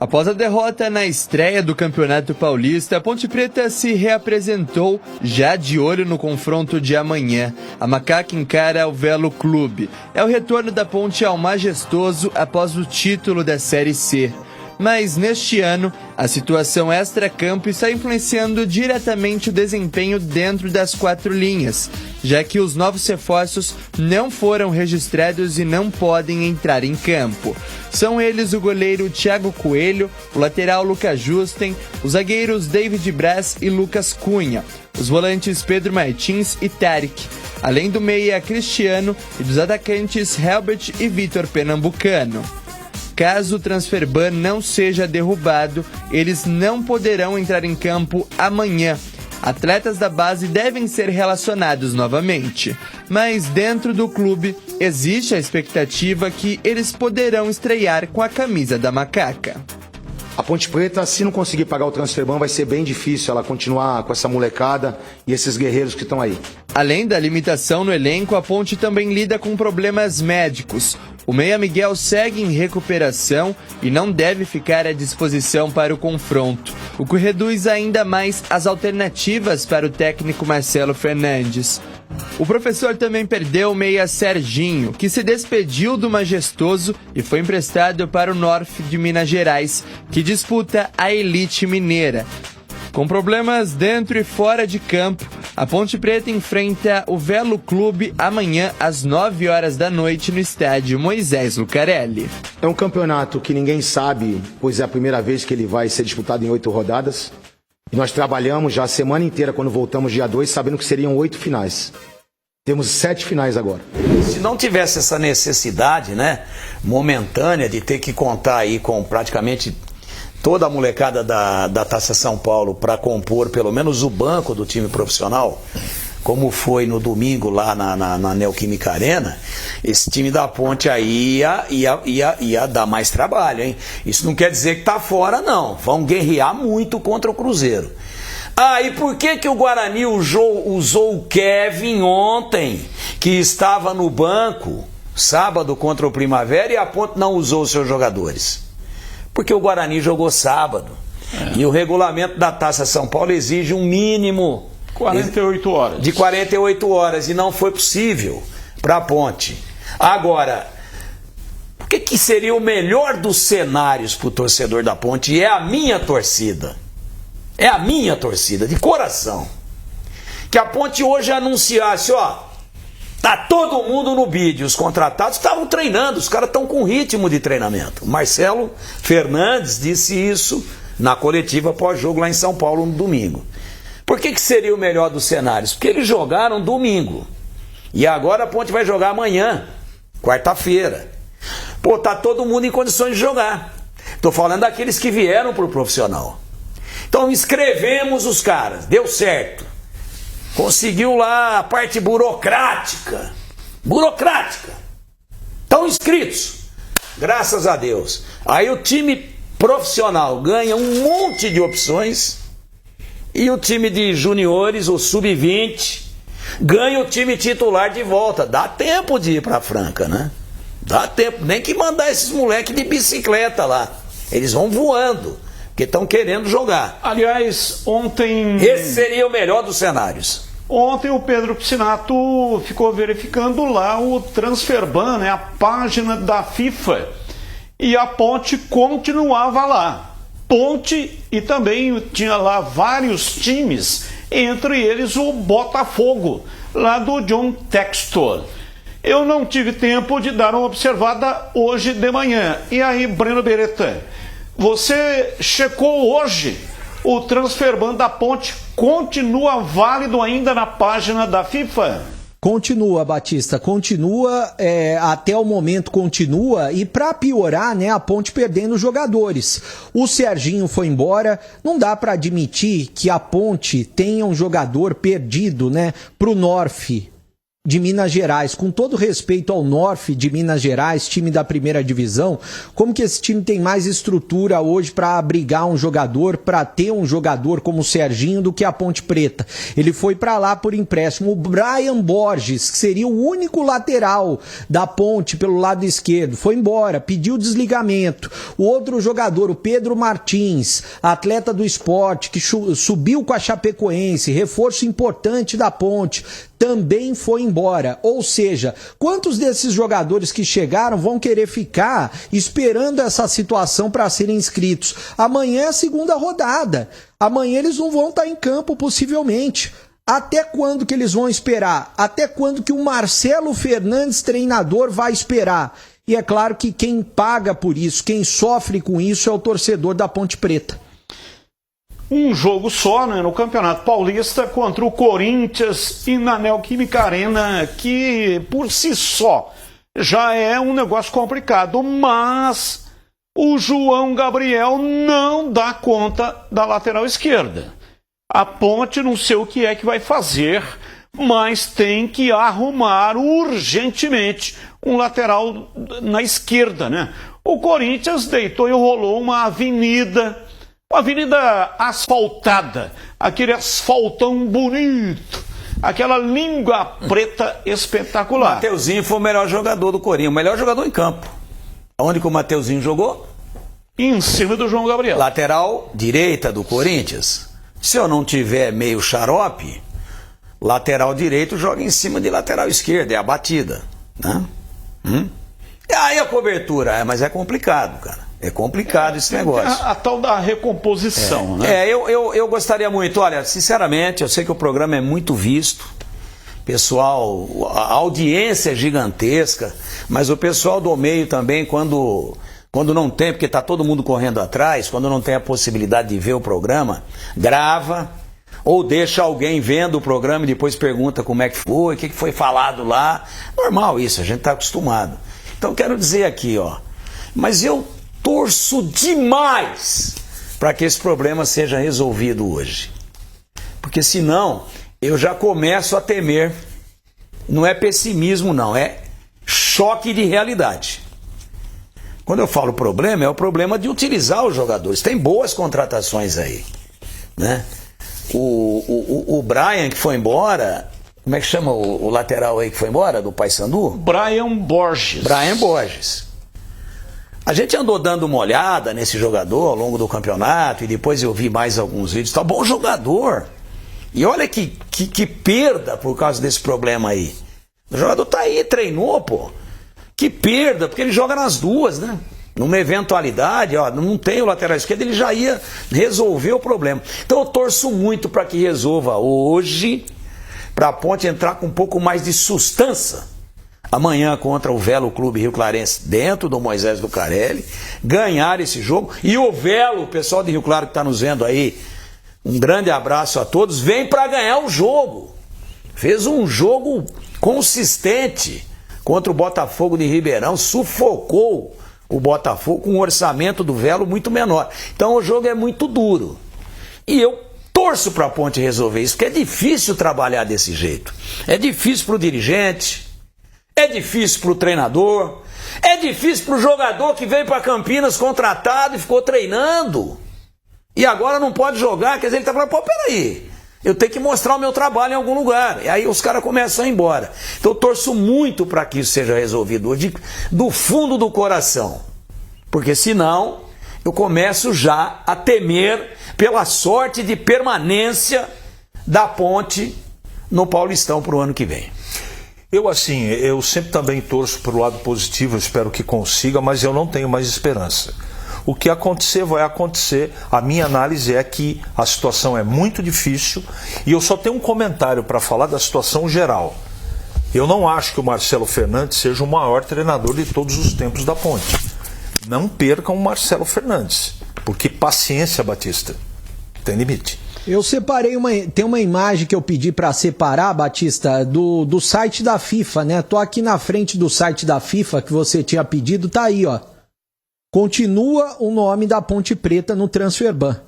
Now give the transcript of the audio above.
Após a derrota na estreia do Campeonato Paulista, a Ponte Preta se reapresentou, já de olho no confronto de amanhã. A Macaca encara o Velo Clube. É o retorno da Ponte ao majestoso após o título da Série C. Mas neste ano, a situação extra-campo está influenciando diretamente o desempenho dentro das quatro linhas, já que os novos reforços não foram registrados e não podem entrar em campo. São eles o goleiro Thiago Coelho, o lateral Lucas Justen, os zagueiros David Braz e Lucas Cunha, os volantes Pedro Martins e Tarek, além do meia Cristiano e dos atacantes Helbert e Vitor Pernambucano. Caso o transfer-ban não seja derrubado, eles não poderão entrar em campo amanhã. Atletas da base devem ser relacionados novamente, mas dentro do clube existe a expectativa que eles poderão estrear com a camisa da Macaca. A Ponte Preta, se não conseguir pagar o transfer-ban, vai ser bem difícil ela continuar com essa molecada e esses guerreiros que estão aí. Além da limitação no elenco, a Ponte também lida com problemas médicos. O meia Miguel segue em recuperação e não deve ficar à disposição para o confronto, o que reduz ainda mais as alternativas para o técnico Marcelo Fernandes. O professor também perdeu o meia Serginho, que se despediu do Majestoso e foi emprestado para o Norte de Minas Gerais, que disputa a elite mineira. Com problemas dentro e fora de campo, a Ponte Preta enfrenta o Velo Clube amanhã às 9 horas da noite no estádio Moisés Lucarelli. É um campeonato que ninguém sabe, pois é a primeira vez que ele vai ser disputado em 8 rodadas. E nós trabalhamos já a semana inteira, quando voltamos dia 2, sabendo que seriam 8 finais. Temos 7 finais agora. Se não tivesse essa necessidade, né, momentânea de ter que contar aí com praticamente toda a molecada da Taça São Paulo para compor pelo menos o banco do time profissional, como foi no domingo lá na Neoquímica Arena, esse time da Ponte aí ia dar mais trabalho, hein? Isso não quer dizer que tá fora, não. Vão guerrear muito contra o Cruzeiro. Ah, e por que o Guarani usou o Kevin ontem, que estava no banco, sábado contra o Primavera, e a Ponte não usou os seus jogadores? Porque o Guarani jogou sábado. E o regulamento da Taça São Paulo exige um mínimo 48 horas. De 48 horas. E não foi possível para a Ponte. Agora, o que seria o melhor dos cenários para o torcedor da Ponte? E é a minha torcida. É a minha torcida, de coração. Que a Ponte hoje anunciasse, ó, tá todo mundo no bid, os contratados estavam treinando, os caras estão com ritmo de treinamento. Marcelo Fernandes disse isso na coletiva pós-jogo lá em São Paulo no domingo. Por que seria o melhor dos cenários? Porque eles jogaram domingo. E agora a Ponte vai jogar amanhã, quarta-feira. Pô, tá todo mundo em condições de jogar. Tô falando daqueles que vieram pro profissional. Então inscrevemos os caras, deu certo. Conseguiu lá a parte burocrática. Estão inscritos. Graças a Deus. Aí o time profissional ganha um monte de opções. E o time de juniores, o sub-20, ganha o time titular de volta. Dá tempo de ir pra Franca, né? Dá tempo. Nem que mandar esses moleques de bicicleta lá. Eles vão voando. Porque estão querendo jogar. Aliás, ontem... Esse seria o melhor dos cenários. Ontem o Pedro Piscinato ficou verificando lá o transfer-ban, né, a página da FIFA. E a Ponte continuava lá. Ponte, e também tinha lá vários times, entre eles o Botafogo, lá do John Textor. Eu não tive tempo de dar uma observada hoje de manhã. E aí, Breno Beretta, você checou hoje o transfer-ban da Ponte? Continua válido ainda na página da FIFA? Continua, Batista, continua, até o momento continua, e para piorar, né, a Ponte perdendo jogadores. O Serginho foi embora, não dá para admitir que a Ponte tenha um jogador perdido, né, pro Norte. de Minas Gerais, com todo respeito ao North de Minas Gerais, time da primeira divisão, como que esse time tem mais estrutura hoje para abrigar um jogador, para ter um jogador como o Serginho do que a Ponte Preta? Ele foi para lá por empréstimo. O Brian Borges, que seria o único lateral da Ponte pelo lado esquerdo, foi embora, pediu desligamento. O outro jogador, o Pedro Martins, atleta do Sport, que subiu com a Chapecoense, reforço importante da Ponte, também foi embora. Ou seja, quantos desses jogadores que chegaram vão querer ficar esperando essa situação para serem inscritos? Amanhã é a segunda rodada. Amanhã eles não vão estar em campo, possivelmente. Até quando que eles vão esperar? Até quando que o Marcelo Fernandes, treinador, vai esperar? E é claro que quem paga por isso, quem sofre com isso é o torcedor da Ponte Preta. Um jogo só, né, no Campeonato Paulista contra o Corinthians e na Neoquímica Arena, que por si só já é um negócio complicado, mas o João Gabriel não dá conta da lateral esquerda. A Ponte não sei o que é que vai fazer, mas tem que arrumar urgentemente um lateral na esquerda, né? O Corinthians deitou e rolou uma avenida asfaltada, aquele asfaltão bonito, aquela língua preta espetacular. O Mateuzinho foi o melhor jogador do Corinthians, o melhor jogador em campo. Onde que o Mateuzinho jogou? Em cima do João Gabriel. Lateral direita do Corinthians. Se eu não tiver meio xarope, lateral direito joga em cima de lateral esquerdo, é a batida, né? E aí a cobertura, mas é complicado, cara. É complicado esse negócio. A tal da recomposição, né? Eu gostaria muito, olha, sinceramente, eu sei que o programa é muito visto, pessoal, a audiência é gigantesca, mas o pessoal do meio também, quando não tem, porque está todo mundo correndo atrás, quando não tem a possibilidade de ver o programa, grava, ou deixa alguém vendo o programa e depois pergunta como é que foi, o que foi falado lá. Normal isso, a gente está acostumado. Então quero dizer aqui, ó, mas eu torço demais para que esse problema seja resolvido hoje. Porque senão eu já começo a temer. Não é pessimismo não, é choque de realidade. Quando eu falo problema, é o problema de utilizar os jogadores. Tem boas contratações aí, né? O Brian que foi embora, como é que chama o lateral aí que foi embora do Paysandu? Brian Borges. Brian Borges. A gente andou dando uma olhada nesse jogador ao longo do campeonato e depois eu vi mais alguns vídeos. Tá bom jogador. E olha que perda por causa desse problema aí. O jogador tá aí, treinou, pô. Que perda, porque ele joga nas duas, né? Numa eventualidade, ó, não tem o lateral esquerdo, ele já ia resolver o problema. Então eu torço muito para que resolva hoje, para a Ponte entrar com um pouco mais de sustância amanhã contra o Velo Clube Rio Clarense, dentro do Moisés Lucarelli, ganhar esse jogo. E o Velo, o pessoal de Rio Claro que está nos vendo aí, um grande abraço a todos, vem para ganhar o jogo. Fez um jogo consistente contra o Botafogo de Ribeirão, sufocou o Botafogo com um orçamento do Velo muito menor. Então o jogo é muito duro. E eu torço para a Ponte resolver isso, porque é difícil trabalhar desse jeito. É difícil para o dirigente, é difícil para o treinador, é difícil para o jogador que veio para Campinas contratado e ficou treinando. E agora não pode jogar, quer dizer, ele está falando, pô, peraí, eu tenho que mostrar o meu trabalho em algum lugar. E aí os caras começam a ir embora. Então eu torço muito para que isso seja resolvido hoje, do fundo do coração. Porque senão eu começo já a temer pela sorte de permanência da Ponte no Paulistão para o ano que vem. Eu sempre também torço para o lado positivo, eu espero que consiga, mas eu não tenho mais esperança. O que acontecer vai acontecer. A minha análise é que a situação é muito difícil e eu só tenho um comentário para falar da situação geral. Eu não acho que o Marcelo Fernandes seja o maior treinador de todos os tempos da Ponte. Não percam o Marcelo Fernandes, porque paciência, Batista, tem limite. Eu separei tem uma imagem que eu pedi para separar, Batista, do site da FIFA, né? Tô aqui na frente do site da FIFA que você tinha pedido, tá aí, ó. Continua o nome da Ponte Preta no Transferban.